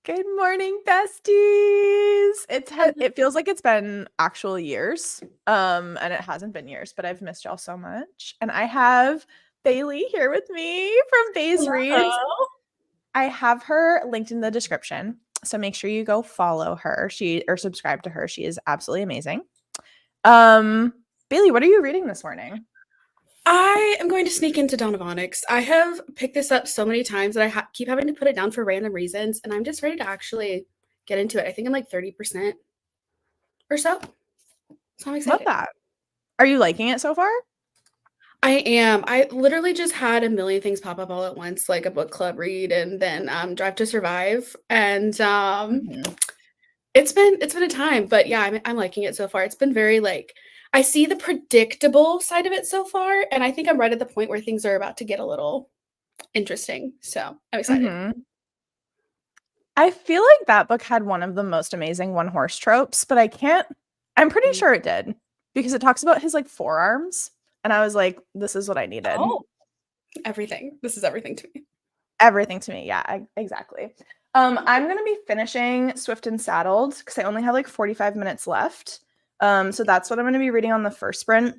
Good morning, besties. It feels like it's been actual years. And it hasn't been years, but I've missed y'all so much. And I have Bailey here with me from Bay's Reads. Hello. I have her linked in the description. So make sure you go follow her. Or subscribe to her. She is absolutely amazing. Bailey, what are you reading this morning? I am going to sneak into Dawn of Onyx. I have picked this up so many times that I keep having to put it down for random reasons, and I'm just ready to actually get into it. I think I'm like 30% or so. So I'm Love excited. that. Are you liking it so far? I am. I literally just had a million things pop up all at once, like a book club read and then Drive to Survive. And Mhm. it's been a time, but yeah, I'm liking it so far. It's been very like I see the predictable side of it so far, and I think I'm right at the point where things are about to get a little interesting. So I'm excited. Mhm. I feel like that book had one of the most amazing one horse tropes, but I'm pretty Mm. sure it did because it talks about his like forearms. And I was like, this is what I needed. Oh, everything. This is everything to me. Everything to me. Yeah, exactly. I'm going to be finishing Swift and Saddled because I only have like 45 minutes left. So that's what I'm going to be reading on the first sprint.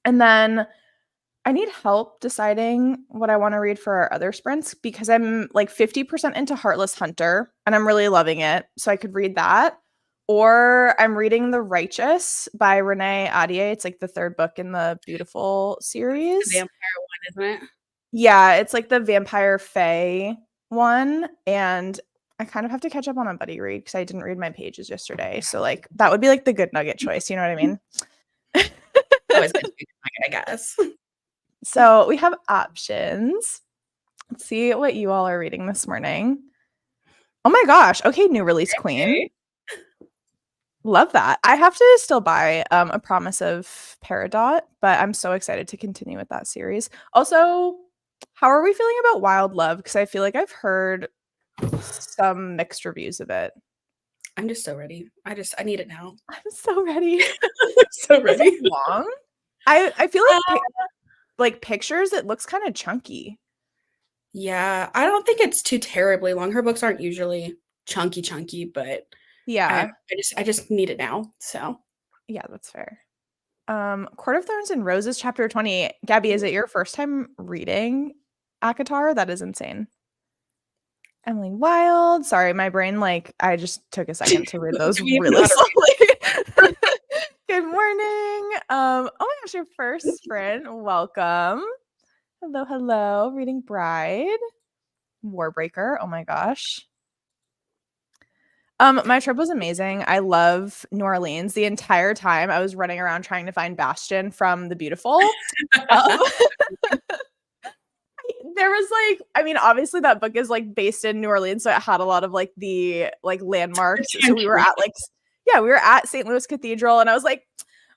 And then I need help deciding what I want to read for our other sprints because I'm like 50% into Heartless Hunter and I'm really loving it. So I could read that. Or I'm reading The Righteous by Renee Ahdieh. It's like the third book in the Beautiful The series. vampire one, isn't it? Yeah, it's like the Vampire Fae one. And I kind of have to catch up on a buddy read because I didn't read my pages yesterday. So like that would be like the good nugget choice. You know what I mean? Always good to be I guess. So we have options. Let's see what you all are reading this morning. Oh my gosh. Okay, new release Queen. Okay. Love that. I have to still buy A Promise of Peridot, but I'm so excited to continue with that series. Also, how are we feeling about Wild Love? Because I feel like I've heard some mixed reviews of it. I'm just so ready. I need it now. I'm so ready. I'm so Is ready. it long? I feel Uh, like pictures, it looks kind of chunky. yeah, I don't think it's too terribly long. Her books aren't usually chunky, but I, Yeah. I just need it now. So Yeah, that's fair. Court of Thorns and Roses, chapter 20. Gabby, is it your first time reading ACOTAR? That is insane. Emily Wilde. Sorry, my brain, like, I just took a second to read those we even know really how to slowly. Good morning. Oh my gosh, your first sprint. Welcome. Hello, hello. Reading Bride. Warbreaker. Oh my gosh. My trip was amazing. I love New Orleans. The entire time I was running around trying to find Bastion from The Beautiful. Um, read. there was like, I mean, obviously that book is like based in New Orleans, so it had a lot of like the like landmarks. So we were at like, yeah, we were at St. Louis Cathedral, and I was like,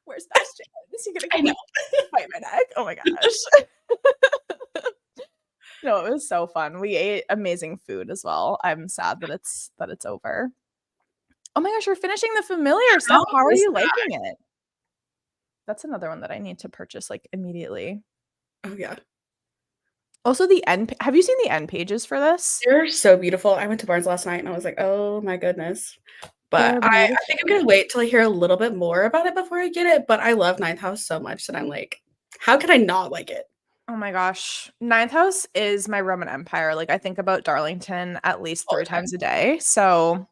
"Where's Bastion? Is he gonna I come know. and bite my neck?" Oh my gosh! No, it was so fun. We ate amazing food as well. I'm sad that it's over. Oh my gosh, you're finishing The Familiar. How Steph, how are is you that? liking it? That's another one that I need to purchase like immediately. Oh yeah. Also, the end. Have you seen the end pages for this? They're so beautiful. I went to Barnes last night and I was like, oh my goodness. But They're I beautiful. think I'm gonna wait till I hear a little bit more about it before I get it. But I love Ninth House so much that I'm like, how could I not like it? Oh my gosh. Ninth House is my Roman Empire. Like I think about Darlington at least All three the time. times a day. So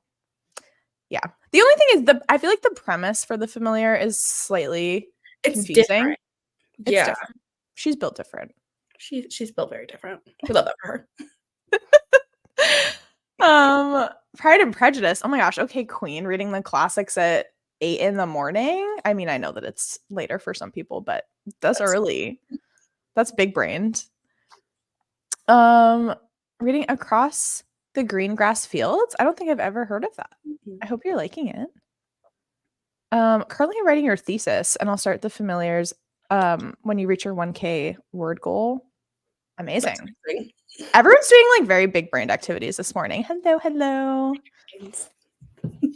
yeah. The only thing is I feel like the premise for The Familiar is slightly It's confusing. different. It's Yeah. different. She's built different. She's built very different. We love that for her. um Pride and Prejudice. Oh my gosh. Okay, Queen reading the classics at 8 in the morning. I mean, I know that it's later for some people, but that's That's early. That's big brained. Um, Reading Across the Green Grass Fields. I don't think I've ever heard of that. I hope you're liking it. Currently writing your thesis, and I'll start The Familiars when you reach your 1K word goal. that's Amazing. amazing. Everyone's doing like very big brained activities this morning. Hello, hello.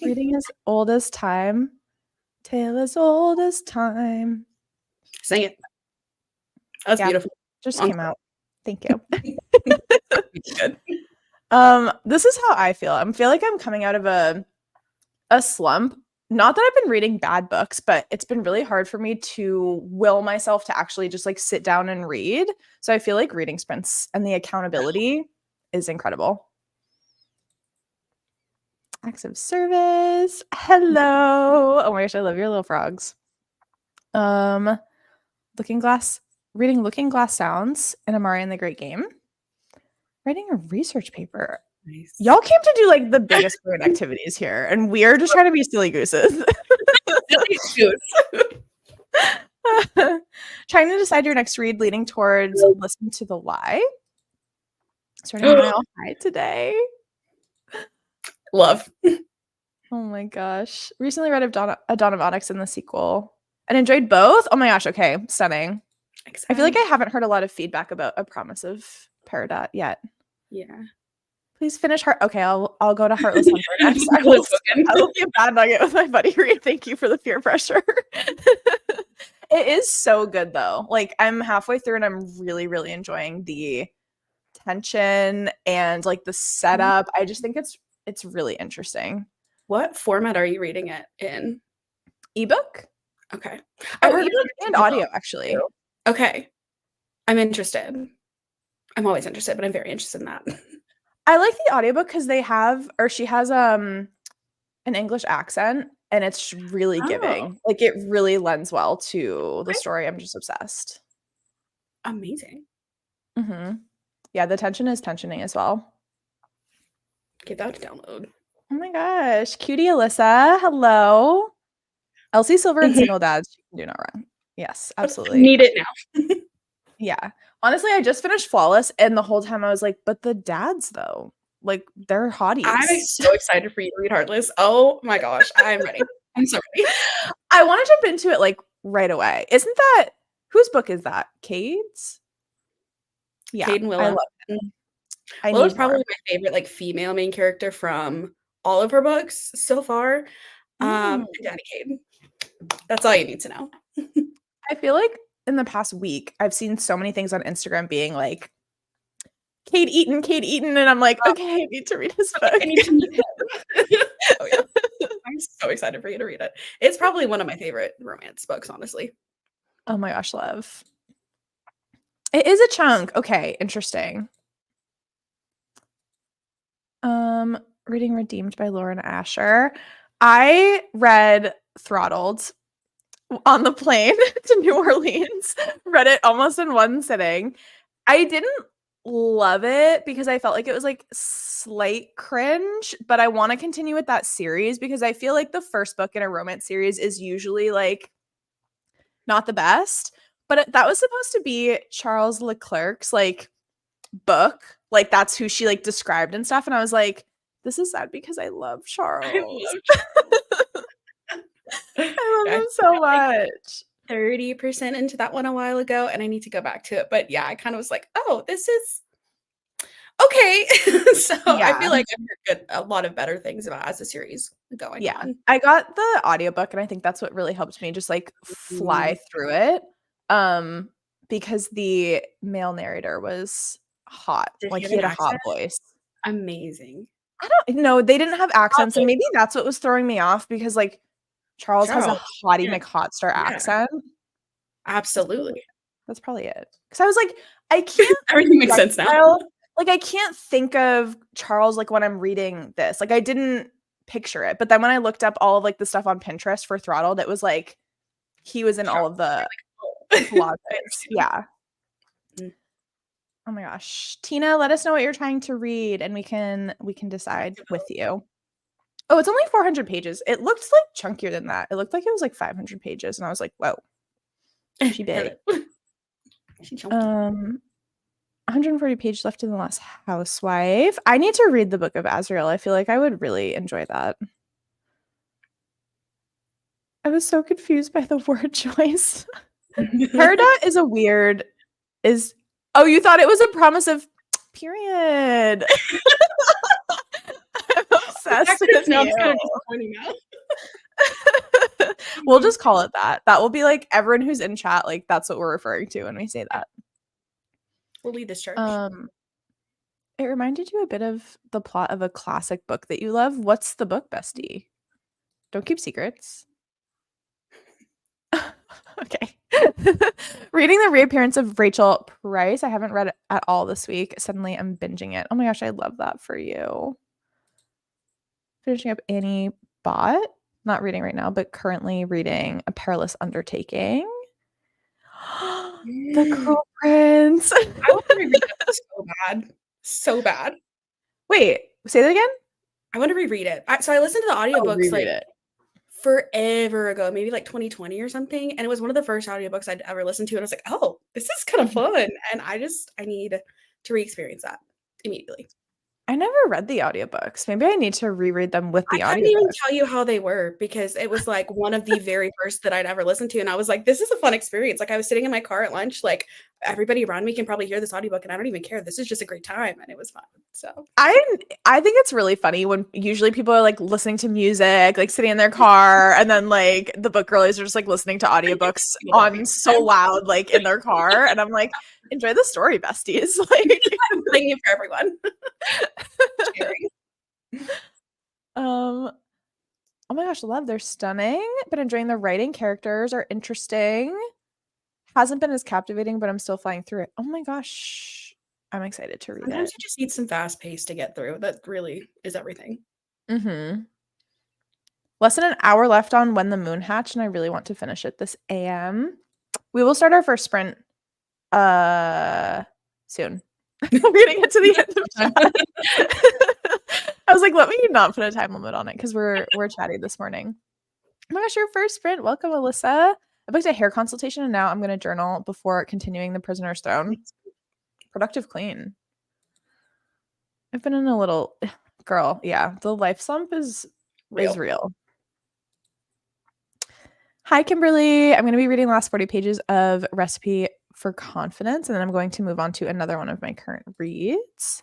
Reading as old as time. Tale as old as time. Sing it. That's Yeah, beautiful. just On came out. Thank you. good. This is how I feel. I feel like I'm coming out of a slump. Not that I've been reading bad books, but it's been really hard for me to will myself to actually just like sit down and read. So I feel like reading sprints and the accountability is incredible. Acts of service. Hello. Oh my gosh, I love your little frogs. Um, Looking Glass, reading Looking Glass Sounds and Amari and the Great Game. Writing a research paper. Nice. Y'all came to do like the biggest brain activities here, and we are just trying to be silly gooses. Trying to decide your next read, leading towards Listen to the Lie. Starting Mile High today. Love. Oh my gosh. Recently read A Dawn of Onyx and the sequel and enjoyed both. Oh my gosh. Okay. Stunning. I feel like I haven't heard a lot of feedback about A Promise of Peridot yet. Yeah. Please finish Heart. Okay, I'll go to Heartless Hunter next. I will be a bad nugget with my buddy read. Thank you for the peer pressure. It is so good though. Like I'm halfway through and I'm really, really enjoying the tension and like the setup. I just think it's really interesting. What format are you reading it in? Ebook? Okay. Ebook and audio actually. Okay. I'm interested. I'm always interested, but I'm very interested in that. I like the audiobook because she has an English accent and it's really giving. Like it really lends well to the story. I'm just obsessed. Amazing. Mm-hmm. Yeah, the tension is tensioning as well. Get that to download. Oh my gosh. Cutie Alyssa. Hello. Elsie Silver and Single Dads. You can do no wrong. Yes, absolutely. Need it now. Yeah. Honestly, I just finished Flawless and the whole time I was like, but the dads though, like they're hotties. I'm so excited for you to read Heartless. Oh my gosh. I'm ready. I'm so ready. I want to jump into it like right away. Isn't that whose book is that? Cade's? Yeah. Cade and Willow. I love it. Willow's probably my favorite like female main character from all of her books so far. Daddy Cade. That's all you need to know. I feel like in the past week, I've seen so many things on Instagram being like, Cade Eaton, and I'm like, okay, I need to read his book. I need to meet him. Oh yeah. I'm so excited for you to read it. It's probably one of my favorite romance books, honestly. Oh my gosh, love. It is a chunk. Okay, interesting. Reading Redeemed by Lauren Asher. I read Throttled on the plane to New Orleans. Read it almost in one sitting. I didn't love it because I felt like it was like slight cringe, but I want to continue with that series because I feel like the first book in a romance series is usually like not the best. But that was supposed to be Charles Leclerc's like book. Like that's who she like described and stuff. And I was like, this is sad because I love Charles. I love him so much. 30% into that one a while ago, and I need to go back to it. But yeah, I kind of was like, oh, this is okay. So yeah. I feel like I've heard a lot of better things about as a series going on. I got the audiobook, and I think that's what really helped me just like fly through it. Because the male narrator was hot. Like he had a hot voice. Amazing. I don't know. They didn't have accents, and maybe that's what was throwing me off because like Charles has a hottie McHotstar accent. Absolutely. That's probably it. Because I was like, I can't. Everything makes sense now. Like I can't think of Charles like when I'm reading this. Like I didn't picture it. But then when I looked up all of like the stuff on Pinterest for Throttled, it was like he was in all of the collages. Yeah. Oh my gosh. Tina, let us know what you're trying to read and we can decide with you. Oh, it's only 400 pages. It looked like chunkier than that. It looked like it was like 500 pages and I was like, whoa. She big. She chunky. 140 pages left in The Last Housewife. I need to read the Book of Azrael. I feel like I would really enjoy that. I was so confused by the word choice. Peridot is a weird oh, you thought it was a promise of period. I'm obsessed with you. We'll just call it that. That will be like everyone who's in chat, like that's what we're referring to when we say that. We'll lead this church. It reminded you a bit of the plot of a classic book that you love. What's the book, bestie? Don't keep secrets. Okay. Reading the reappearance of Rachel Price. I haven't read it at all this week. Suddenly I'm binging it. Oh my gosh, I love that for you. Finishing up Annie Bot. Not reading right now, but currently reading A Perilous Undertaking. The Cruel Prince. I want to reread that so bad. So bad. Wait, say that again? I want to reread it. So I listened to the audiobooks reread like it. forever ago, maybe like 2020 or something. And it was one of the first audiobooks I'd ever listened to. And I was like, oh, this is kind of fun. And I need to re-experience that immediately. I never read the audiobooks. Maybe I need to reread them with the I couldn't even audiobook. tell you how they were because it was like one of the very first that I'd ever listened to. And I was like, this is a fun experience. Like I was sitting in my car at lunch, like everybody around me can probably hear this audiobook and I don't even care. This is just a great time. And it was fun. So I think it's really funny when usually people are like listening to music, like sitting in their car, and then like the book girlies are just like listening to audiobooks on so loud, like in their car. And I'm like, enjoy the story, besties. Like I'm playing it for everyone. Oh my gosh, love, they're stunning. Been enjoying the writing. Characters are interesting. Hasn't been as captivating, but I'm still flying through it. Oh my gosh, I'm excited to read Sometimes it. you just need some fast pace to get through. That really is everything. Less than an hour left on When the Moon Hatched, and I really want to finish it this AM. We will start our first sprint soon. We're gonna get to the end of chat. I was like, let me not put a time limit on it because we're chatting this morning. Oh my gosh, your first sprint. Welcome, Alyssa. I booked a hair consultation and now I'm gonna journal before continuing the Prisoner's Throne. Productive clean. I've been in a little girl, yeah. The life slump is real. Hi, Kimberly. I'm going to be reading the last 40 pages of Recipe for Confidence, and then I'm going to move on to another one of my current reads.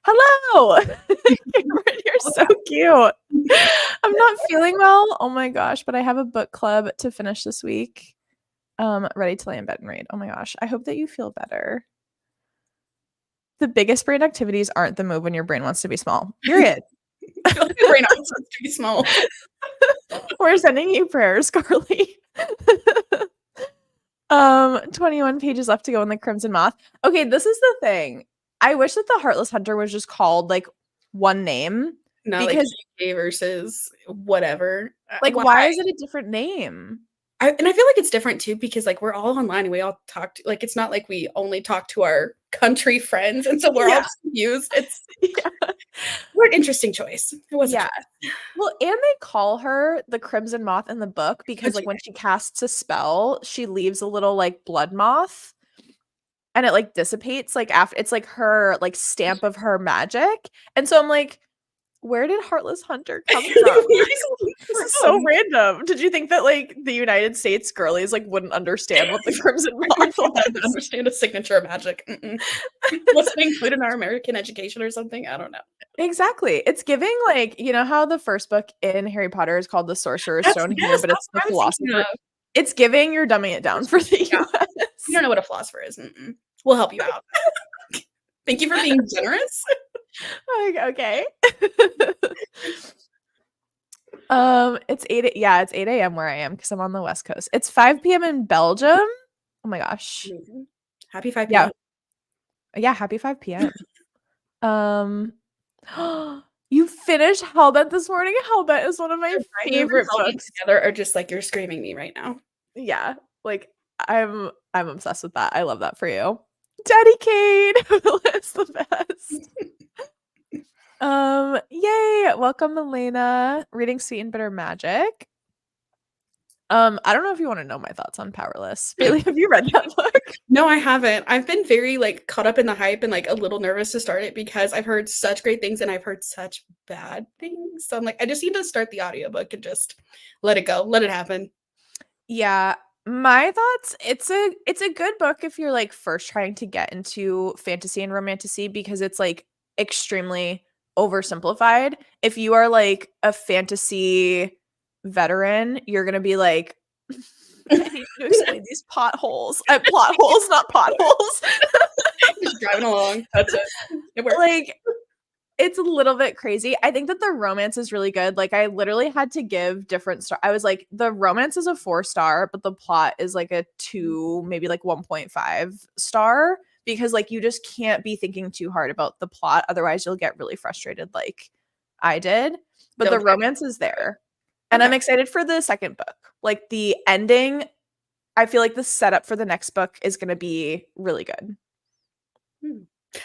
Hello! Kimberly, you're so cute. I'm not feeling well. Oh my gosh, but I have a book club to finish this week. Ready to lay in bed and read. Oh my gosh. I hope that you feel better. The biggest brain activities aren't the move when your brain wants to be small. Period. Your brain wants to be small. We're sending you prayers, Carly. 21 pages left to go in the Crimson Moth. Okay, this is the thing. I wish that the Heartless Hunter was just called like one name. Not because like UK versus whatever. Like, why is it a different name? And I feel like it's different too because like we're all online and we all talk to, like it's not like we only talk to our country friends and so we're all confused. It's we're an interesting choice. It was well, and they call her the Crimson Moth in the book because like when she casts a spell, she leaves a little like blood moth and it like dissipates like after it's like her like stamp of her magic. And so I'm like, where did Heartless Hunter come from? This is so random. Did you think that like the United States girlies like wouldn't understand what the Crimson Moth was? Understand a signature of magic? What's it included in our American education or something? I don't know. Exactly. It's giving like, you know how the first book in Harry Potter is called The Sorcerer's Stone here, but it's the philosopher. It's giving, you're dumbing it down for the US. You don't know what a philosopher is. We'll help you out. Thank you for being generous. Okay. It's 8 a.m. where I am because I'm on the West Coast. It's 5 p.m. in Belgium. Oh my gosh. Amazing. Happy 5 p.m. Yeah, happy 5 p.m. You finished Hellbent this morning. Hellbent is one of my favorite books. Together are just like you're screaming me right now. Yeah, like I'm obsessed with that. I love that for you. Daddy Kate is the best. Yay! Welcome, Elena. Reading Sweet and Bitter Magic. I don't know if you want to know my thoughts on Powerless. Bailey, have you read that book? No, I haven't. I've been very like caught up in the hype and like a little nervous to start it because I've heard such great things and I've heard such bad things. So I'm like, I just need to start the audiobook and just let it go. Let it happen. Yeah. My thoughts, it's a good book if you're like first trying to get into fantasy and romantasy because it's like extremely oversimplified. If you are like a fantasy veteran, you're gonna be like, I need to explain these potholes. Plot holes, not potholes. driving along. That's it. It works. Like, it's a little bit crazy. I think that the romance is really good. Like, I literally had to give different star. I was like, the romance is a 4-star, but the plot is like a 2, maybe like 1.5 star, because like you just can't be thinking too hard about the plot. Otherwise, you'll get really frustrated like I did. But the romance is there. And I'm excited for the second book. Like, the ending, I feel like the setup for the next book is going to be really good.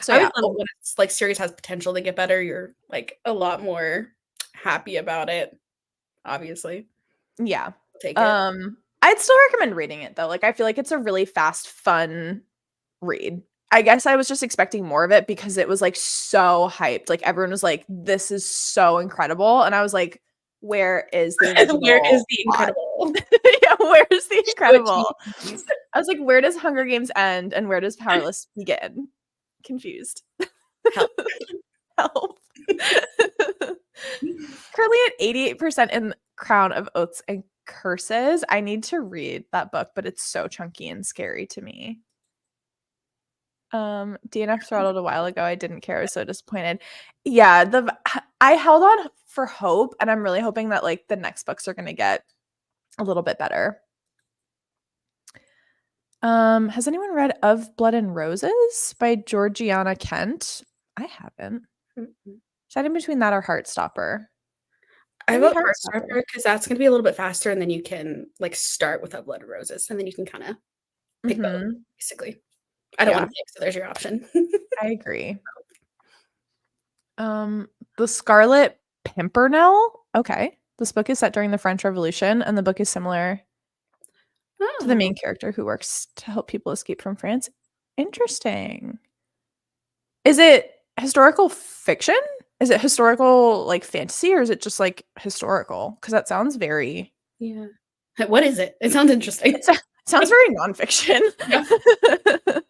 So I love when it's like series has potential to get better. You're like a lot more happy about it, obviously. Yeah. Take it. I'd still recommend reading it though. Like, I feel like it's a really fast, fun read. I guess I was just expecting more of it because it was like so hyped. Like, everyone was like, this is so incredible. And I was like, where is the original Where is the incredible? Yeah, where's the incredible? I was like, where does Hunger Games end and where does Powerless begin? Confused. Help. Help. Currently at 88% in Crown of Oaths and Curses. I need to read that book, but it's so chunky and scary to me. DNF throttled a while ago. I didn't care. I was so disappointed. Yeah, I held on for hope, and I'm really hoping that like the next books are going to get a little bit better. Has anyone read Of Blood and Roses by Georgiana Kent? I haven't. Is that in between that or Heartstopper? I vote Heartstopper because that's going to be a little bit faster, and then you can like start with Of Blood and Roses, and then you can kind of pick both, basically. I don't want to pick, so there's your option. I agree. The Scarlet Pimpernel. Okay. This book is set during the French Revolution, and the book is similar to the main character who works to help people escape from France. Interesting. Is it historical fiction? Is it historical like fantasy, or is it just like historical? Because that sounds very... Yeah. What is it? It sounds interesting. It sounds very nonfiction. Yeah.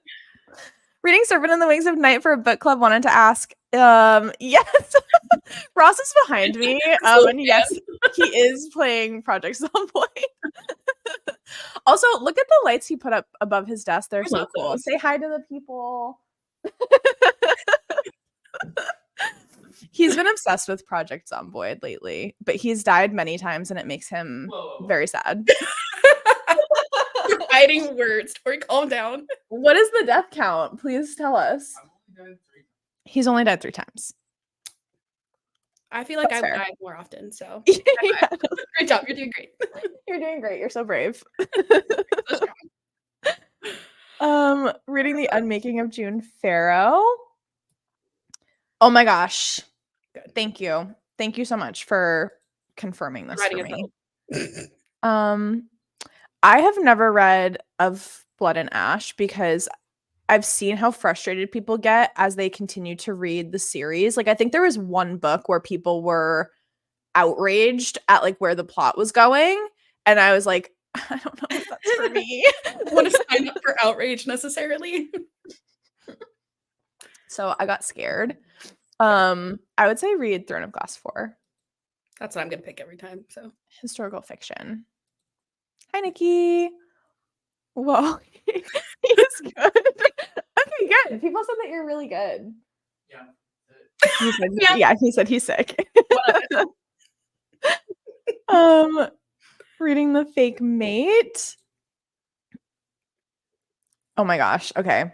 Reading Serpent in the Wings of Night for a book club. Wanted to ask. Yes. Ross is behind me. And yes, he is playing Project Zomboid. Also, look at the lights he put up above his desk. They're so cool. Those. Say hi to the people. He's been obsessed with Project Zomboid lately, but he's died many times and it makes him very sad. You're hiding words. Tori, calm down. What is the death count? Please tell us. He's only died 3 times. I feel like I've died more often, so yeah. Great job. You're doing great. You're doing great. You're so brave. Reading The Unmaking of June Farrow. Oh my gosh. Good. Thank you. Thank you so much for confirming this for me. I have never read Of Blood and Ash because I've seen how frustrated people get as they continue to read the series. Like, I think there was one book where people were outraged at like where the plot was going, and I was like, I don't know if that's for me. I don't want to sign up for outrage necessarily. So I got scared. I would say read Throne of Glass 4. That's what I'm gonna pick every time. So historical fiction. Hi, Nikki. Whoa, he's good. Okay, good. People said that you're really good. Yeah. He said he's sick. Reading The Fake Mate. Oh my gosh. Okay.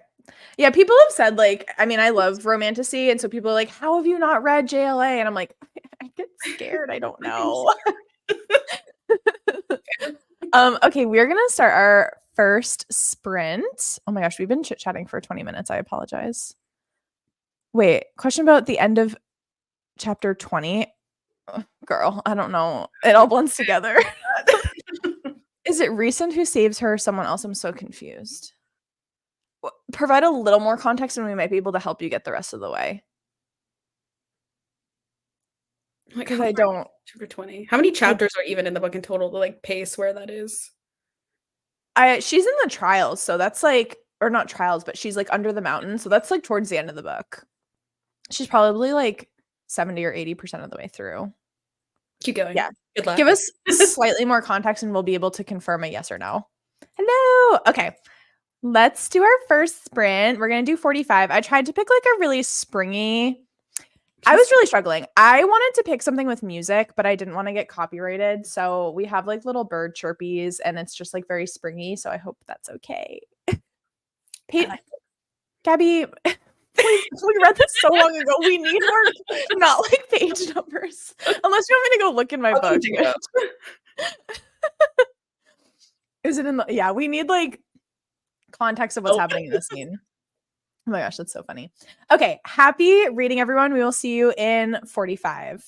Yeah, people have said like, I mean, I love romantasy, and so people are like, how have you not read JLA? And I'm like, I get scared. I don't know. Okay, we're gonna start our first sprint. Oh my gosh, we've been chit-chatting for 20 minutes. I apologize. Wait, question about the end of chapter 20. Girl, I don't know. It all blends together. Is it Recent who saves her or someone else? I'm so confused. Provide a little more context and we might be able to help you get the rest of the way. Because I don't... Chapter 20. How many chapters are even in the book in total to like pace where that is? She's in the trials, so that's like, or not trials, but she's like under the mountain, so that's like towards the end of the book. She's probably like 70 or 80% of the way through. Keep going. Yeah. Good luck. Give us slightly more context and we'll be able to confirm a yes or no. Hello. Okay. Let's do our first sprint. We're going to do 45. I tried to pick like a really springy. I was really struggling. I wanted to pick something with music, but I didn't want to get copyrighted. So we have like little bird chirpies and it's just like very springy. So I hope that's okay. Gabby, we read this so long ago. We need more, not like page numbers. Unless you want me to go look in my book. Is it in the, yeah, we need like context of what's happening in the scene. Oh my gosh, that's so funny. Okay, happy reading, everyone. We will see you in 45.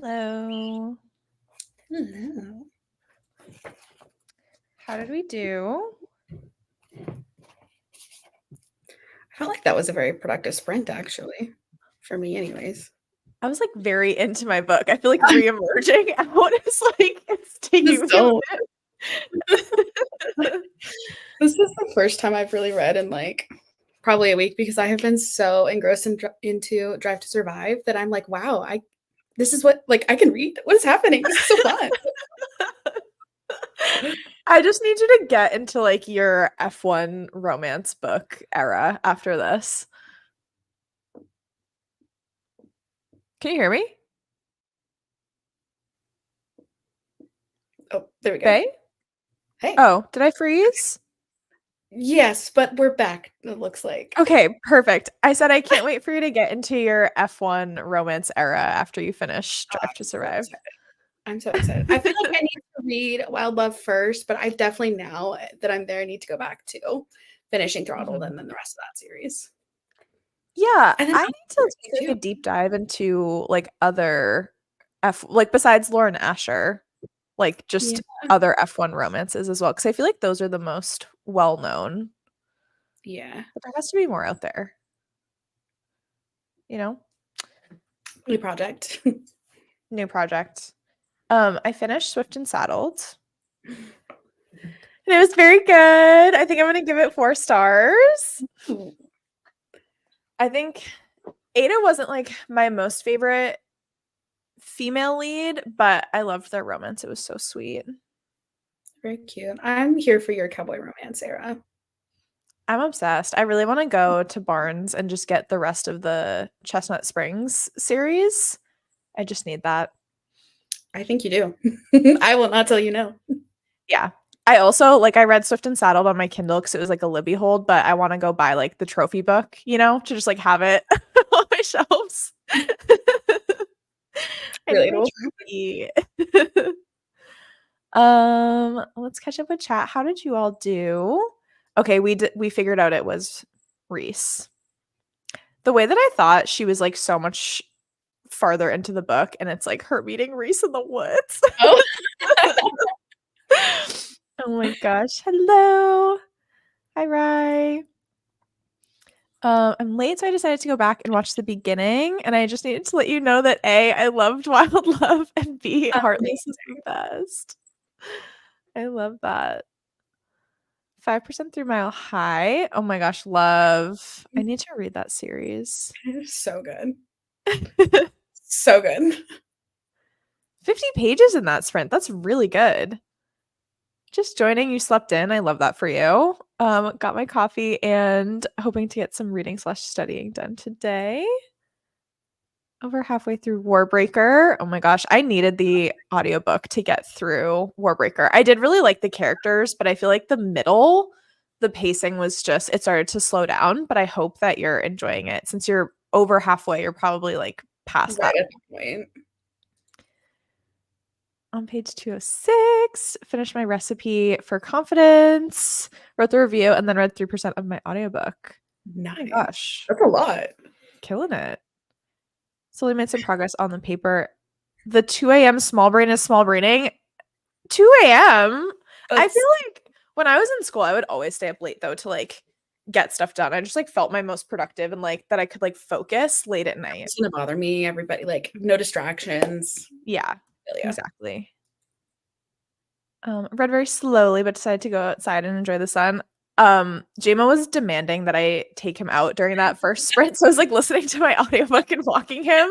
Hello. Hello. How did we do? I felt like that was a very productive sprint, actually, for me, anyways. I was like very into my book. I feel like re-emerging out is like it's taking Just me a don't. minute. This is the first time I've really read in like probably a week because I have been so engrossed into Drive to Survive that I'm like, wow, this is what like I can read. What is happening? This is so fun. I just need you to get into like your F1 romance book era after this. Can you hear me? Oh, there we go. Faye? Hey. Oh, did I freeze? Yes, but we're back, it looks like. Okay, perfect. I said I can't wait for you to get into your F1 romance era after you finish Drive to Survive. I'm so excited. I feel like I need to read Wild Love first, but I definitely now that I'm there, I need to go back to finishing Throttled and then the rest of that series. Yeah, And then I need to take like a deep dive into like other like besides Lauren Asher, like just other F1 romances as well. Cause I feel like those are the most well known. Yeah. But there has to be more out there. You know? New project. New project. I finished Swift and Saddled. And it was very good. I think I'm gonna give it 4 stars. I think Ada wasn't like my most favorite female lead, but I loved their romance. It was so sweet. Very cute. I'm here for your cowboy romance era. I'm obsessed. I really want to go to Barnes and just get the rest of the Chestnut Springs series. I just need that. I think you do. I will not tell you no. Yeah. I also like I read Swift and Saddled on my Kindle because it was like a Libby hold, but I want to go buy like the trophy book, you know, to just like have it on my shelves. I need my trophy. Let's catch up with chat. How did you all do? Okay, we figured out it was Reese. The way that I thought she was like so much farther into the book, and it's like her meeting Reese in the woods. Oh. Oh my gosh. Hello. Hi, Rye. I'm late, so I decided to go back and watch the beginning, and I just needed to let you know that A, I loved Wild Love, and B, Heartless is the best. I love that. 5% through Mile High. Oh my gosh, love. I need to read that series. So good. So good. 50 pages in that sprint. That's really good. Just joining, you slept in. I love that for you. Got my coffee and hoping to get some reading/studying done today. Over halfway through Warbreaker. Oh my gosh, I needed the audiobook to get through Warbreaker. I did really like the characters, but I feel like the pacing was just, it started to slow down, but I hope that you're enjoying it. Since you're over halfway, you're probably like past that point. On page 206, finished my recipe for confidence, wrote the review, and then read 3% of my audiobook. Nice. Oh my gosh. That's a lot. Killing it. Slowly made some progress on the paper. The 2 a.m. small brain is small braining. 2 a.m. I feel like when I was in school, I would always stay up late though to like get stuff done. I just like felt my most productive and like that I could like focus late at night. It's gonna bother me. Everybody like no distractions. Yeah, exactly. Read very slowly, but decided to go outside and enjoy the sun. Jamo was demanding that I take him out during that first sprint. So I was like listening to my audiobook and walking him.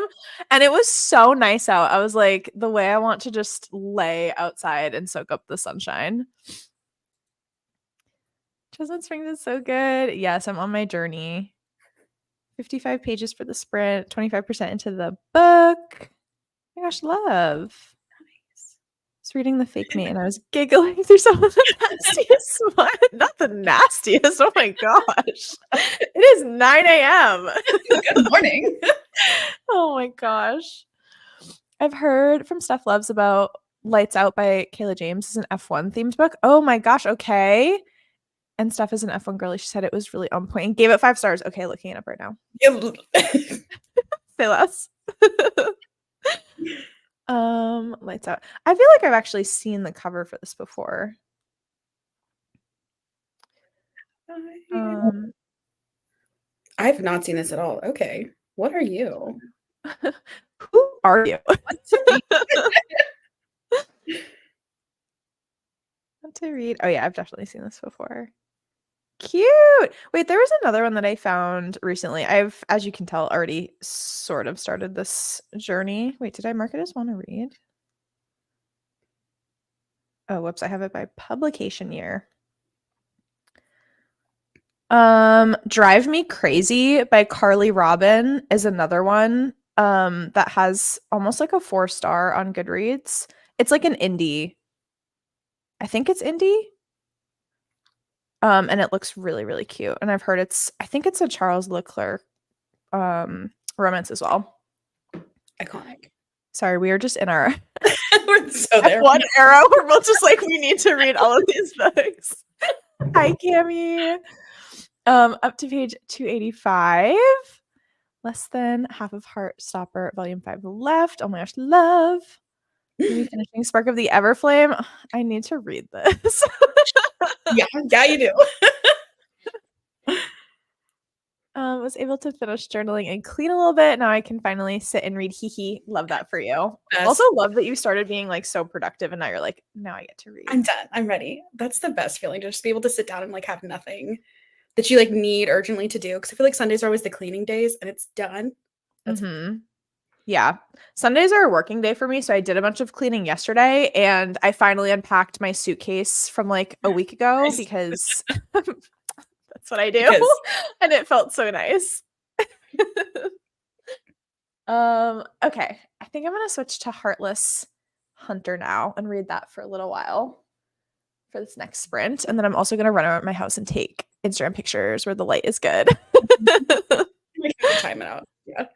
And it was so nice out. I was like, the way I want to just lay outside and soak up the sunshine. Chestnut Springs is so good. Yes, I'm on my journey. 55 pages for the sprint, 25% into the book. Oh my gosh, love. I was reading The Fake Me and I was giggling through some of the nastiest not the nastiest. Oh my gosh. It is 9 a.m. Good morning. Oh my gosh. I've heard from Steph Loves about Lights Out by Kayla James is an F1 themed book. Oh my gosh. Okay. And Steph is an F1 girly. She said it was really on point and gave it 5 stars. Okay, looking it up right now. Say less. Lights Out. I feel like I've actually seen the cover for this before. I've not seen this at all. Okay. What are you? Who are you? Want to read? Oh yeah, I've definitely seen this before. Cute. Wait, there was another one that I found recently. I've, as you can tell, already sort of started this journey. Wait, did I mark it as want to read? Oh, whoops, I have it by publication year. Drive Me Crazy by Carly Robin is another one that has almost like a 4-star on Goodreads. It's like an indie. I think it's indie. And it looks really, really cute. And I've heard I think it's a Charles Leclerc romance as well. Iconic. Sorry, we are just in our We're so there. F1 era. We're both just like, we need to read all of these books. Hi, Cami. Up to page 285. Less than half of Heartstopper, volume 5 left. Oh my gosh, love. Maybe finishing Spark of the Everflame. I need to read this. Yeah, you do. Was able to finish journaling and clean a little bit. Now I can finally sit and read. Hee hee. Love that for you. Best. Also love that you started being like so productive and now you're like, now I get to read. I'm done. I'm ready. That's the best feeling, to just be able to sit down and like have nothing that you like need urgently to do. Because I feel like Sundays are always the cleaning days and it's done. Yeah. Sundays are a working day for me. So I did a bunch of cleaning yesterday and I finally unpacked my suitcase from like a week ago because that's what I do. And it felt so nice. Okay. I think I'm gonna switch to Heartless Hunter now and read that for a little while for this next sprint. And then I'm also gonna run around my house and take Instagram pictures where the light is good. Time it out. Yeah.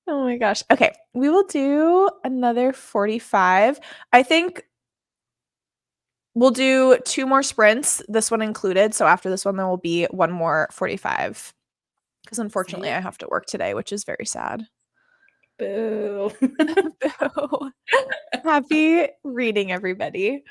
Oh my gosh. Okay. We will do another 45. I think we'll do 2 more sprints, this one included. So after this one, there will be 1 more 45. Because unfortunately, I have to work today, which is very sad. Boo. Boo. Happy reading, everybody.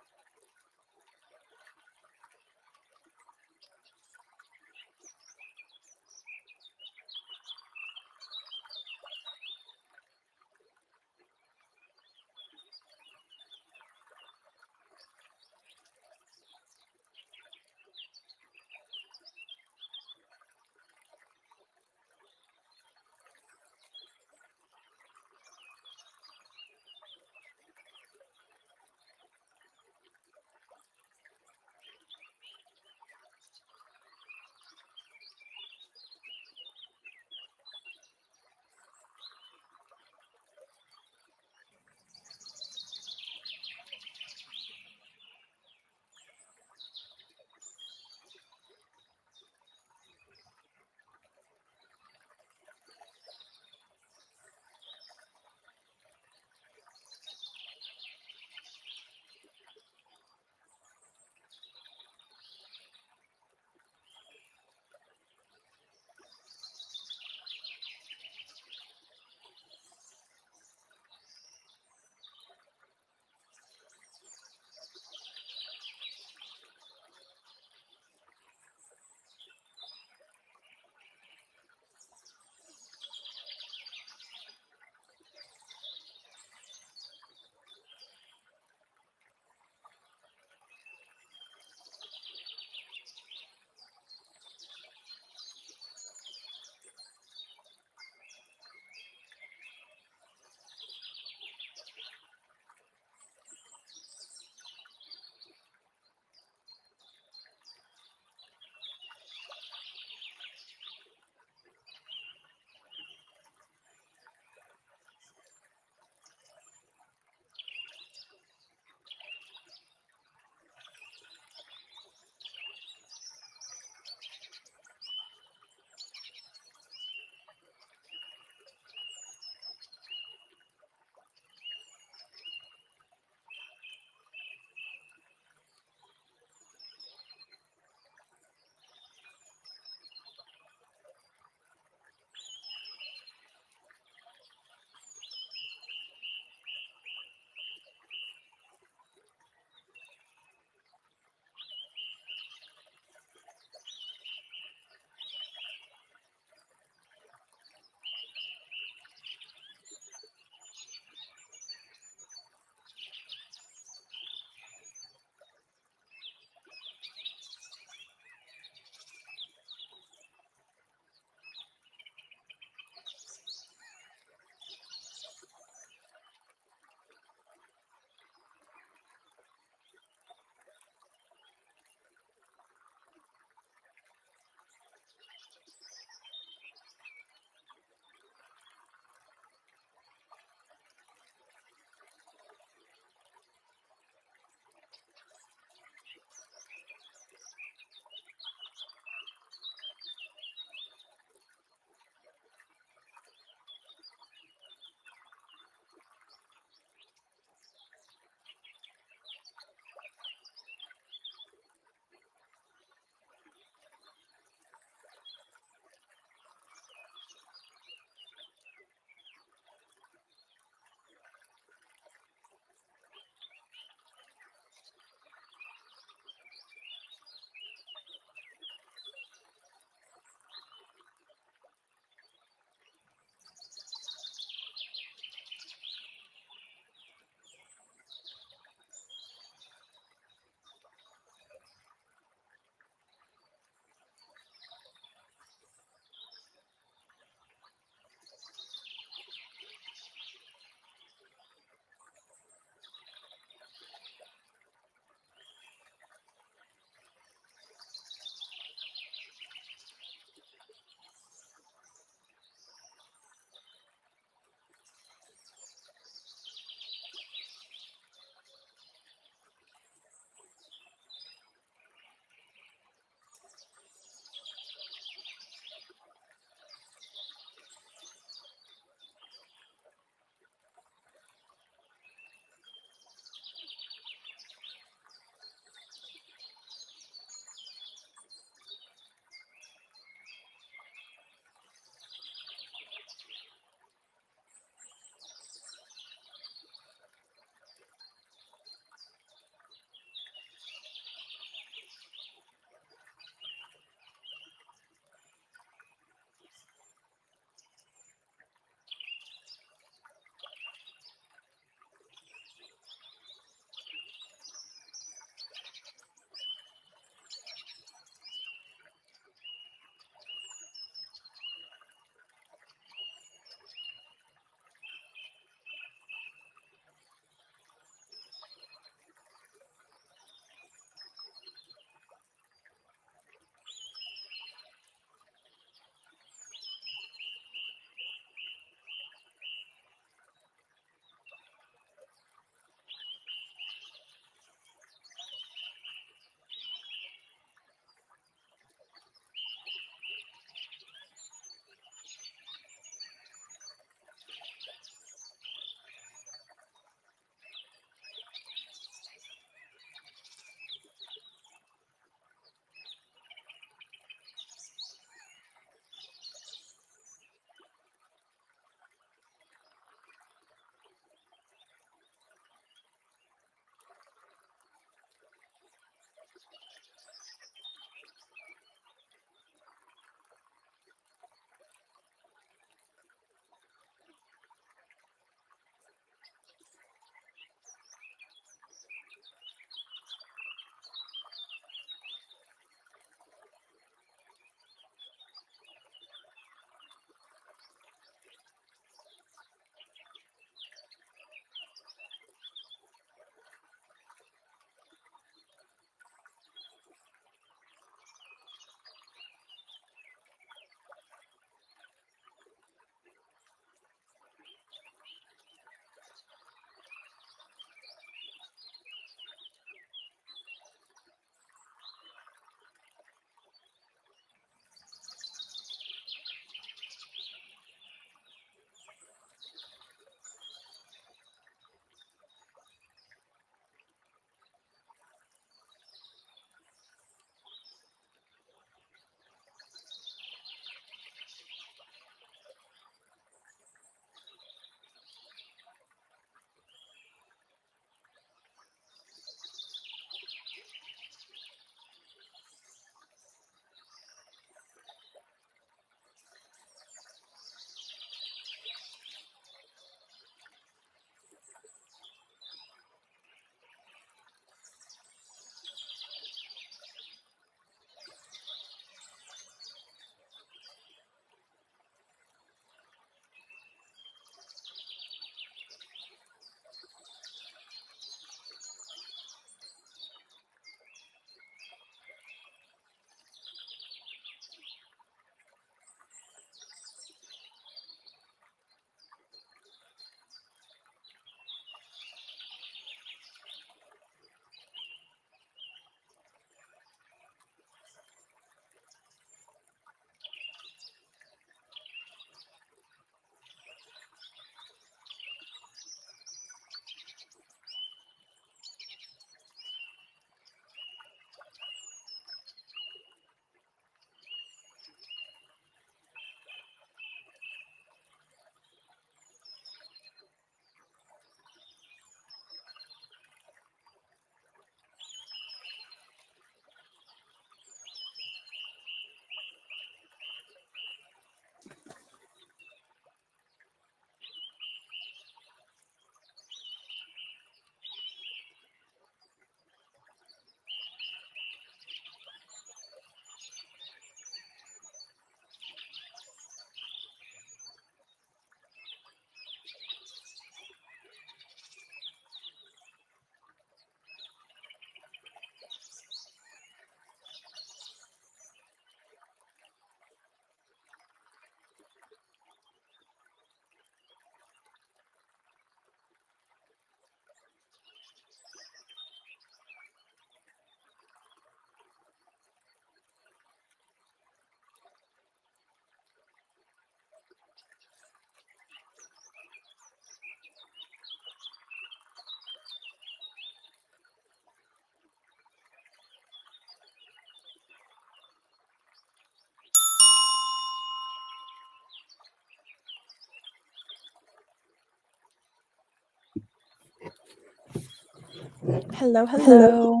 Hello, hello.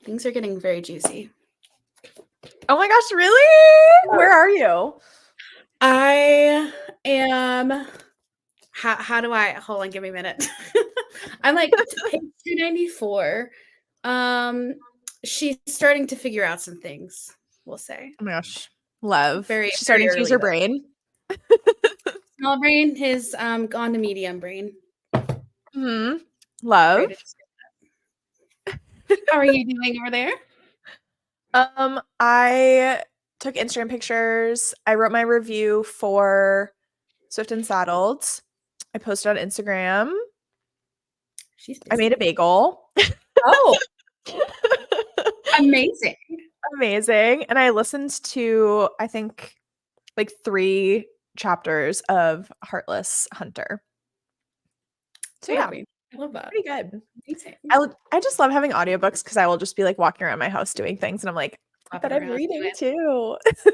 Things are getting very juicy. Oh my gosh, really? Where are you? I am. How do I hold on? Give me a minute. I'm like page 294. She's starting to figure out some things. We'll say. Oh my gosh, love. Very, She's very starting to use early, her though. brain. Small brain has gone to medium brain. Hmm. Love. How are you doing over there? I took Instagram pictures. I wrote my review for Swift and Saddled. I posted on Instagram. She's busy. I made a bagel. Oh, amazing. Amazing. And I listened to, I think, like 3 chapters of Heartless Hunter. So yeah, I love that. pretty good. Amazing. I just love having audiobooks because I will just be like walking around my house doing things and I'm like, but I'm reading too. So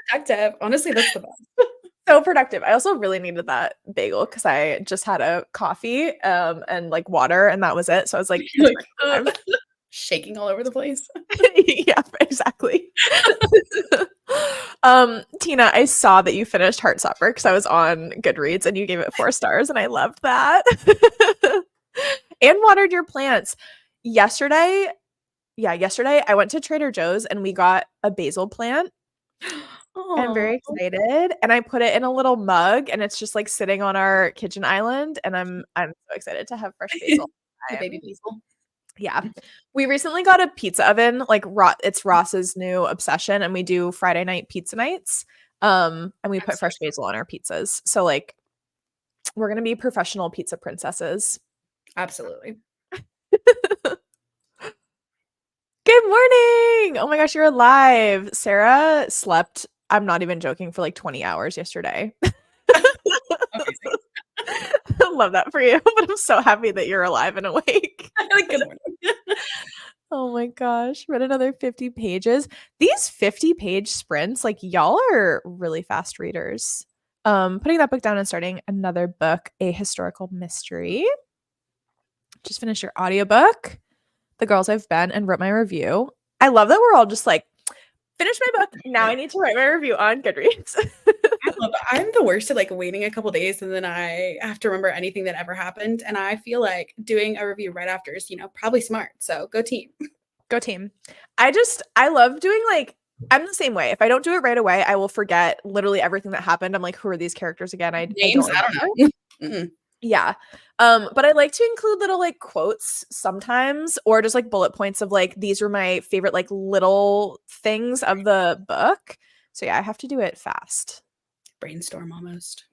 productive. Honestly, that's the best. So productive. I also really needed that bagel because I just had a coffee and like water and that was it. So I was like, Shaking all over the place. yeah, exactly. Tina, I saw that you finished Heartstopper because I was on Goodreads and you gave it 4 stars and I loved that. And watered your plants. Yesterday I went to Trader Joe's and we got a basil plant. I'm very excited and I put it in a little mug and it's just like sitting on our kitchen island and I'm so excited to have fresh basil. The baby basil. Yeah. We recently got a pizza oven, like it's Ross's new obsession and we do Friday night pizza nights. And we put fresh basil on our pizzas. So like we're going to be professional pizza princesses. Absolutely. Good morning. Oh my gosh, you're alive. Sarah slept, I'm not even joking, for like 20 hours yesterday. I love that for you, but I'm so happy that you're alive and awake. Good morning. Oh my gosh, read another 50 pages. These 50-page sprints, like y'all are really fast readers. Putting that book down and starting another book, a historical mystery. Just finished your audiobook, The Girls I've Been, and wrote my review. I love that we're all just like, finished my book. Now I need to write my review on Goodreads. I'm the worst at like waiting a couple days and then I have to remember anything that ever happened. And I feel like doing a review right after is, probably smart. So go team. Go team. I love doing like, I'm the same way. If I don't do it right away, I will forget literally everything that happened. I'm like, who are these characters again? I don't know. Mm-mm. Yeah. But I like to include little like quotes sometimes or just like bullet points of like these were my favorite like little things of the book. So yeah, I have to do it fast. Brainstorm almost.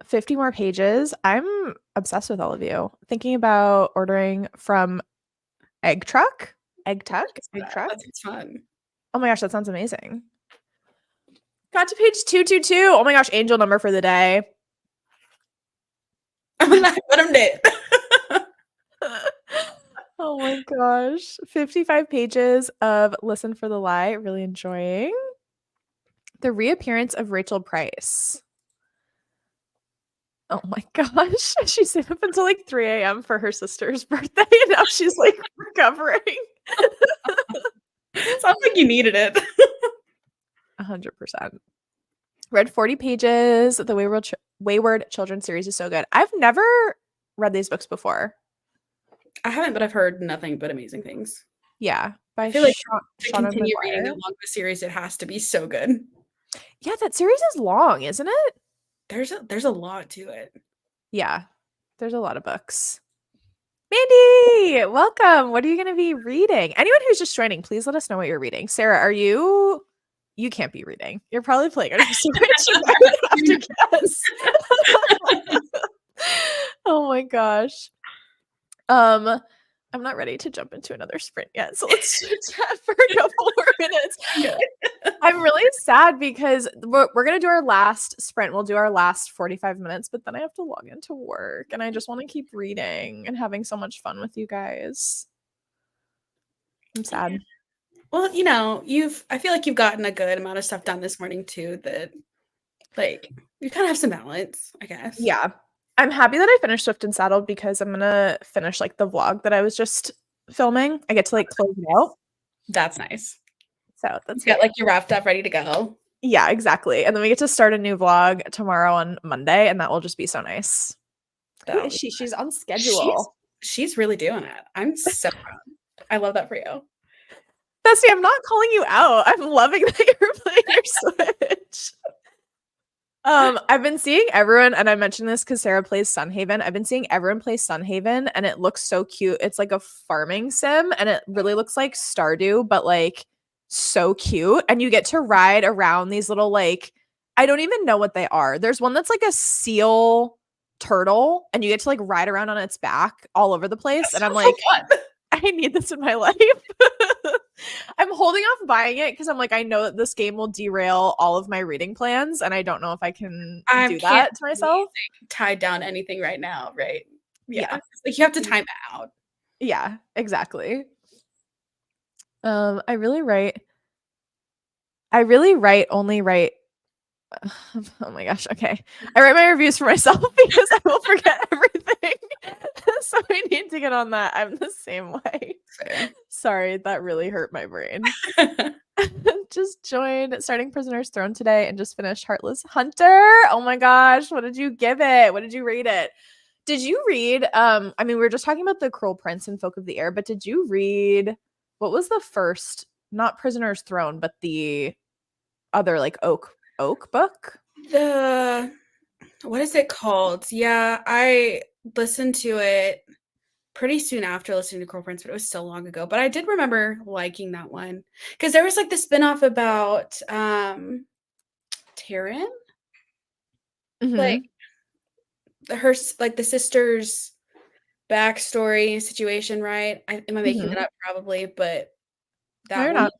50 more pages. I'm obsessed with all of you. Thinking about ordering from Egg Truck. That's fun. Oh my gosh, that sounds amazing. Got to page 222. Oh my gosh, angel number for the day. Let him did. Oh my gosh. 55 pages of Listen for the Lie. Really enjoying. The reappearance of Rachel Price. Oh my gosh. She stayed up until like 3 a.m. for her sister's birthday and now she's like recovering. Sounds like you needed it. 100%. Read 40 pages. The Wayward Children series is so good. I've never read these books before. I haven't, but I've heard nothing but amazing things. Yeah. By I feel like to Shauna continue McGuire. reading along the series, it has to be so good. Yeah, that series is long, isn't it? There's a lot to it. Yeah. There's a lot of books. Mandy, welcome. What are you going to be reading? Anyone who's just joining, please let us know what you're reading. Sarah, you can't be reading. You're probably playing on your Switch. I would have to guess. Oh my gosh. I'm not ready to jump into another sprint yet, so let's chat for a couple more minutes. I'm really sad because we're gonna do our last sprint. We'll do our last 45 minutes, but then I have to log into work, and I just want to keep reading and having so much fun with you guys. I'm sad. Well, I feel like you've gotten a good amount of stuff done this morning too. That, like, you kind of have some balance, I guess. Yeah. I'm happy that I finished Swift and Saddled because I'm gonna finish like the vlog that I was just filming. I get to like close it out. That's nice. So You that's got great. like you wrapped up, ready to go. Yeah, exactly. And then we get to start a new vlog tomorrow on Monday, and that will just be so nice. Who That'll is be she? She's on she's schedule. she's really doing it. I'm so proud. I love that for you. Bestie, I'm not calling you out. I'm loving that you're playing your Switch. I've been seeing everyone, and I mentioned this because Sarah plays Sunhaven. I've been seeing everyone play Sunhaven, and it looks so cute. It's like a farming sim, and it really looks like Stardew, but like so cute. And you get to ride around these little like I don't even know what they are. There's one that's like a seal turtle, and you get to like ride around on its back all over the place. That And I'm sounds so like, fun. I need this in my life. I'm holding off buying it because I'm like, I know that this game will derail all of my reading plans, and I don't know if I can I do can't that to myself. tie down anything right now, right? Yeah. Yeah. Like you have to time it out. Yeah, exactly. I really write only write oh my gosh, okay. I write my reviews for myself because I will forget everything. So I need to get on that. I'm the same way. Fair. Sorry, that really hurt my brain. Just joined starting Prisoner's Throne today and just finished Heartless Hunter. Oh my gosh, what did you give it? What did you rate it? Did you read I mean we were just talking about the Cruel Prince and Folk of the Air, but did you read what was the first, not Prisoner's Throne, but the other like oak book? The what is it called? Yeah, I listened to it pretty soon after listening to Cruel Prince, but it was so long ago. But I did remember liking that one because there was like the spinoff about Taryn, like Mhm. her like the sister's backstory situation, right? Am I making that Mhm. up? Probably, but No, that you're one. not.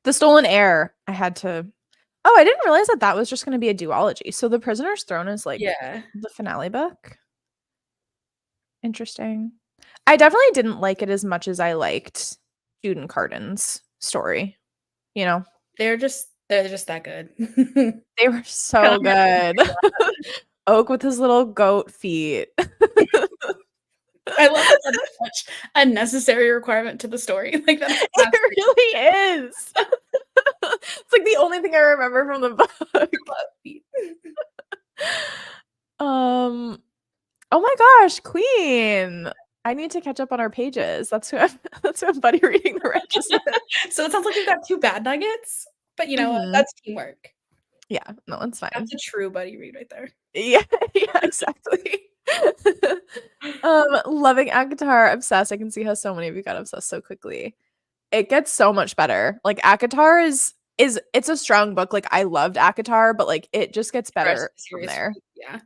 The Stolen Heir. I had to Oh, I didn't realize that that was just going to be a duology. So The Prisoner's Throne is like Yeah. the finale book. Interesting. I definitely didn't like it as much as I liked Jude and Carden's story. You know, They're just that good. they were so good. Oak with his little goat feet. I love that that's such a necessary requirement to the story. Like that has It to really is. It's like the only thing I remember from the book. be. Um, oh my gosh, Queen. I need to catch up on our pages. That's who I'm buddy reading the Righteous with. So it sounds like we've got two bad nuggets, but you know what? Mhm. That's teamwork. Yeah, no, it's That's fine. a true buddy read right there. Yeah, yeah, exactly. Loving Akatar, obsessed. I can see how so many of you got obsessed so quickly. It gets so much better. Like Akatar is it's a strong book. Like I loved Akatar, but like it just gets The rest of better the from series, there. yeah,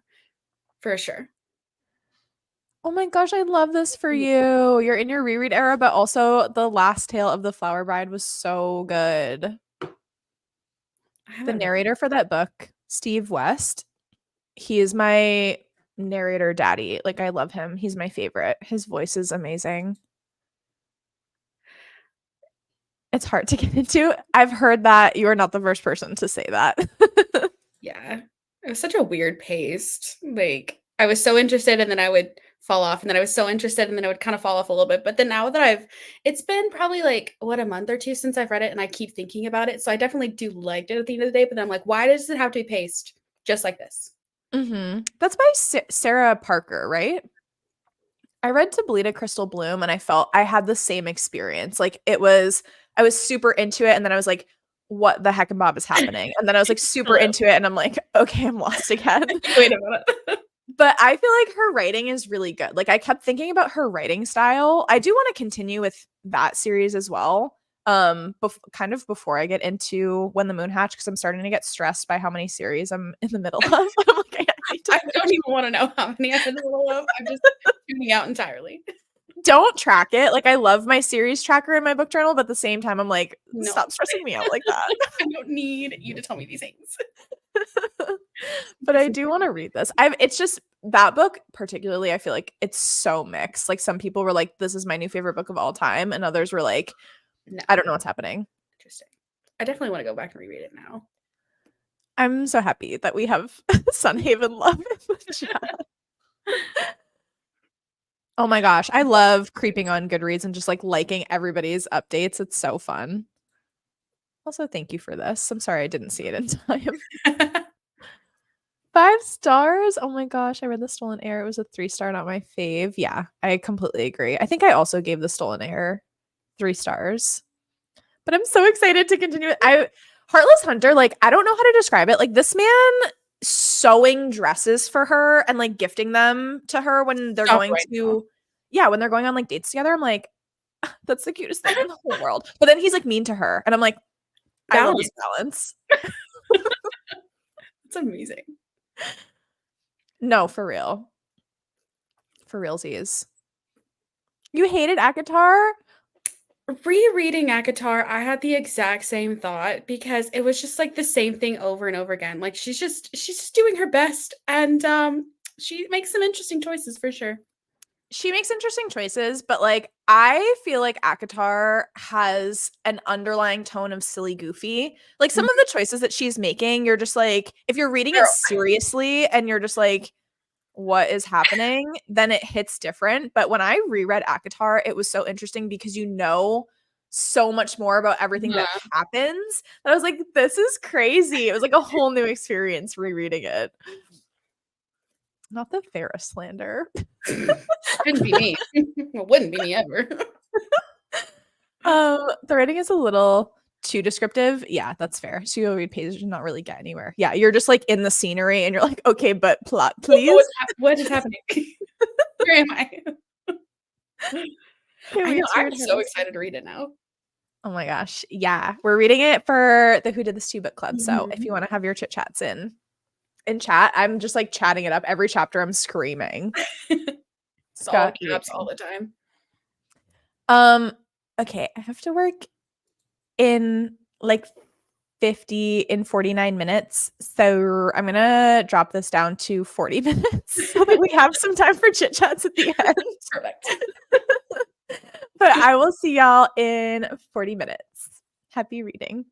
for sure. Oh my gosh, I love this for you. You're in your reread era, but also the last tale of the Flower Bride was so good. I The haven't read. narrator for that book, Steve West, he is my narrator daddy. Like I love him. He's my favorite. His voice is amazing. It's hard to get into. I've heard that you are not the first person to say that. Yeah, it was such a weird pace. Like I was so interested, and then I would fall off, and then I was so interested, and then I would kind of fall off a little bit. But then now that it's been probably like what a month or two since I've read it, and I keep thinking about it. So I definitely do like it at the end of the day. But then I'm like, why does it have to be paced just like this? That's by Sarah Parker, right? I read To Bleed a Crystal Bloom and I felt I had the same experience. Like I was super into it and then I was like, what the heck and Bob is happening? And then I was like super Hello. into it and I'm like, okay, I'm lost again. Wait a minute. But I feel like her writing is really good. Like I kept thinking about her writing style. I do want to continue with that series as well. Kind of before I get into When the Moon Hatched, because I'm starting to get stressed by how many series I'm in the middle of. I'm like, I need to I don't even want to know how many I've been in the middle of. I'm just tuning out entirely. don't track it. Like I love my series tracker in my book journal, but at the same time, I'm like, No, stop stressing me out like that. I don't need you to tell me these things. But I do want to read this. It's just that book particularly, I feel like it's so mixed. Like some people were like, this is my new favorite book of all time, and others were like, No, I don't know what's happening. interesting. I definitely want to go back and reread it now. I'm so happy that we have Sunhaven love in the chat. Oh my gosh, I love creeping on Goodreads and just like liking everybody's updates. It's so fun. Also, thank you for this. I'm sorry I didn't see it in time. 5 stars. Oh my gosh, I read The Stolen Heir. It was a 3-star, not my fave. Yeah, I completely agree. I think I also gave The Stolen Heir 3 stars. But I'm so excited to continue. Heartless Hunter, like, I don't know how to describe it. Like, this man sewing dresses for her and like gifting them to her when they're Stop going right now. to when they're going on like dates together. I'm like, that's the cutest thing in the whole world. But then he's like mean to her, and I'm like, I love this balance. It's amazing. No, for real. For realsies. You hated ACOTAR? Rereading ACOTAR, I had the exact same thought because it was just like the same thing over and over again. Like she's just doing her best, and she makes some interesting choices for sure. She makes interesting choices, but like I feel like ACOTAR has an underlying tone of silly goofy. Like some of the choices that she's making, you're just like, if you're reading it seriously and you're just like, what is happening, then it hits different. But when I reread ACOTAR, it was so interesting because you know so much more about everything that happens. And I was like, this is crazy. It was like a whole new experience rereading it. Not the Ferris slander. Couldn't be me. It wouldn't be me ever. The writing is a little too descriptive. Yeah, that's fair. So you'll read pages and not really get anywhere. Yeah, you're just like in the scenery and you're like, okay, but plot, please. What is happening? Where am I? I know, I'm so excited to read it now. Oh my gosh. Yeah. We're reading it for the Who Did This To book club. So if you want to have your chit chats in chat, I'm just like chatting it up. Every chapter I'm screaming. It's all caps all the time. Okay, I have to work in like 49 minutes. So I'm gonna drop this down to 40 minutes so that we have some time for chit chats at the end. Perfect. But I will see y'all in 40 minutes. Happy reading.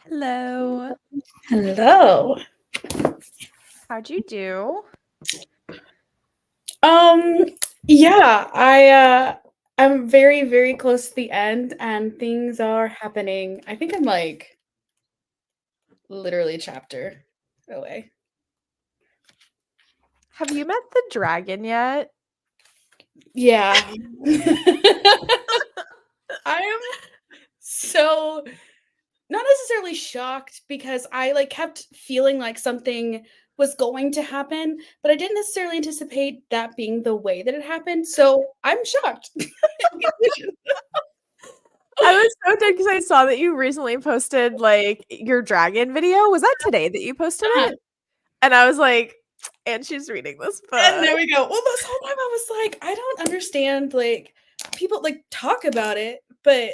Hello. Hello. How'd you do? Yeah, I'm very, very close to the end and things are happening. I think I'm like literally a chapter away. Have you met the dragon yet? Yeah. I am so not necessarily shocked because I like kept feeling like something was going to happen, but I didn't necessarily anticipate that being the way that it happened. So I'm shocked. I was so dead because I saw that you recently posted like your dragon video. Was that today that you posted Uh-huh. it? And I was like, and she's reading this book. And there we go. Well, this whole time I was like, I don't understand. Like, people like talk about it, but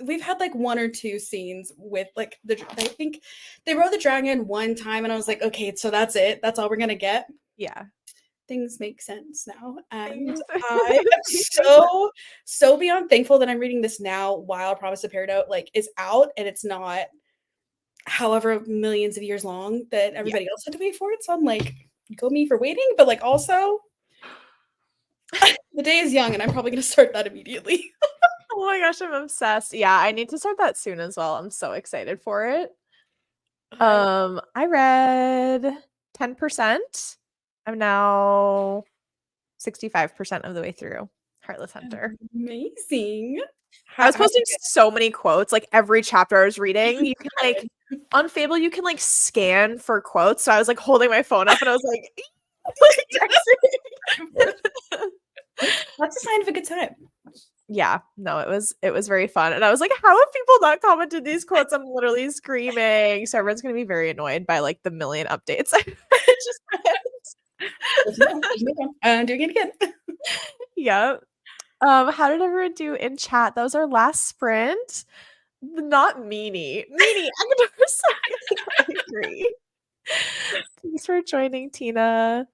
we've had like one or two scenes with like I think they wrote the dragon one time, and I was like, okay, so that's it. That's all we're gonna get. Yeah. Things make sense now, and Things- I am so beyond thankful that I'm reading this now while Promise of Peridot like is out, and it's not however millions of years long that everybody else had to wait for it. So I'm like, go me for waiting, but like also the day is young, and I'm probably gonna start that immediately. Oh my gosh, I'm obsessed. Yeah, I need to start that soon as well. I'm so excited for it. I read 10%. I'm now 65% of the way through Heartless Hunter. Amazing. I was posting so many quotes, like every chapter I was reading. You can like on Fable, you can like scan for quotes. So I was like holding my phone up and I was like, That's a sign of a good time. yeah, no, it was very fun. And I was like, how have people not commented these quotes? I'm literally screaming. So everyone's gonna be very annoyed by like the million updates. I just Doing it again. yeah. How did everyone do in chat? That was our last sprint. Not meanie. Meanie. I agree. Thanks for joining, Tina.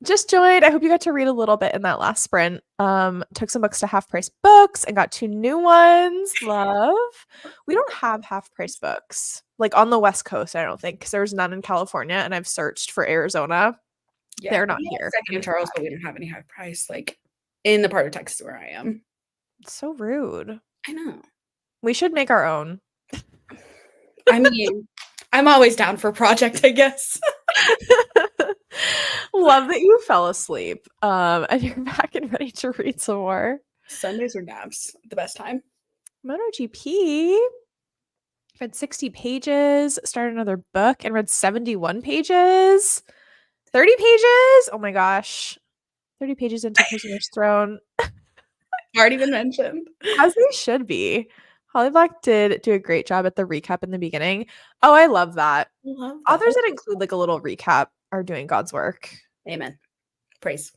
Just joined. I hope you got to read a little bit in that last sprint. Took some books to half price books and got 2 new ones. Love. We don't have half price books like on the West Coast, I don't think, because there's none in California, and I've searched for Arizona. Yeah, they're not here. Second in Charles, but we don't have any high price like in the part of Texas where I am. It's so rude. I know. We should make our own. I mean, I'm always down for a project, I guess. Love that you fell asleep. And you're back and ready to read some more. Sundays or naps, the best time. MotoGP. Read 60 pages, started another book, and read 71 pages. 30 pages? Oh my gosh. 30 pages into Prisoner's Throne. Already been mentioned. As they should be. Holly Black did do a great job at the recap in the beginning. Oh, I love that. Authors that include like a little recap are doing God's work. Amen. Praise.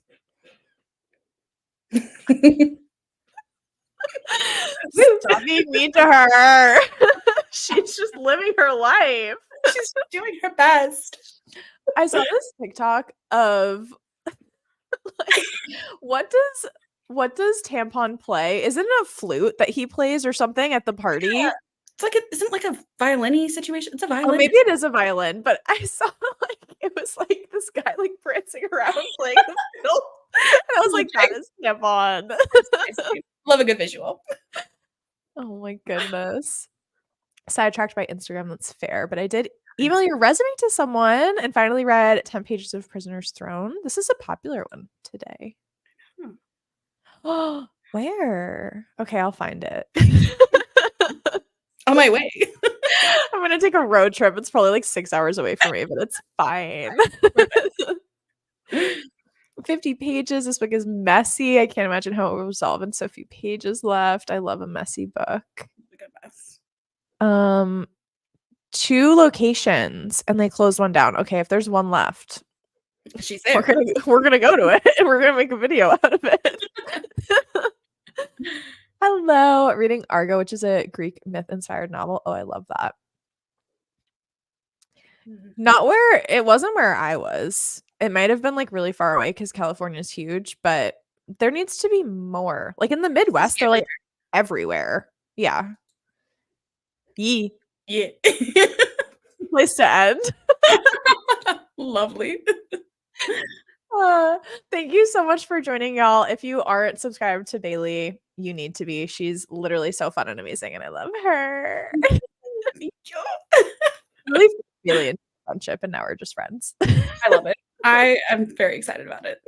Stop being mean to her. She's just living her life. She's doing her best. I saw this TikTok of like, what does Tampon play? Is it a flute that he plays or something at the party? Yeah. It's like isn't like a violin-y situation. It's a violin. Oh, maybe it is a violin, but I saw like it was like this guy like prancing around playing the fiddle. And I was like, that is Tampon. Love a good visual. Oh my goodness. Sidetracked by Instagram, that's fair. But I did email your resume to someone and finally read 10 pages of Prisoner's Throne. This is a popular one today. Oh, where? Okay, I'll find it. On my way. I'm gonna take a road trip. It's probably like 6 hours away from me, but it's fine. 50 pages. This book is messy. I can't imagine how it will resolve in so few pages left. I love a messy book. 2 locations and they closed one down. Okay, if there's one left, she's there. We're gonna go to it and we're gonna make a video out of it. Hello, reading Argo, which is a Greek myth-inspired novel. Oh, I love that. Not where it wasn't where I was. It might have been like really far away because California is huge, but there needs to be more. Like in the Midwest, they're like everywhere. Yeah. Yee. Yeah. Place to end. Lovely. Thank you so much for joining, y'all. If you aren't subscribed to Bailey, you need to be. She's literally so fun and amazing, and I love her. Thank you. Really Bailey into friendship, and now we're just friends. I love it. I am very excited about it.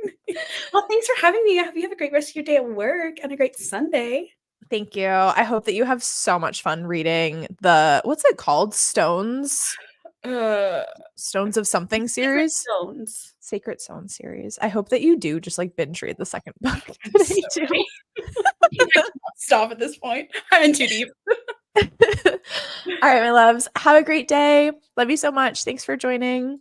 Well, thanks for having me. I hope you have a great rest of your day at work and a great Sunday. Thank you. I hope that you have so much fun reading the what's it called? Stones of something series. Stones. Sacred Stone series. I hope that you do just like binge read the second book I'm today so too. ready. I cannot stop at this point. I'm in too deep. All right, my loves. Have a great day. Love you so much. Thanks for joining.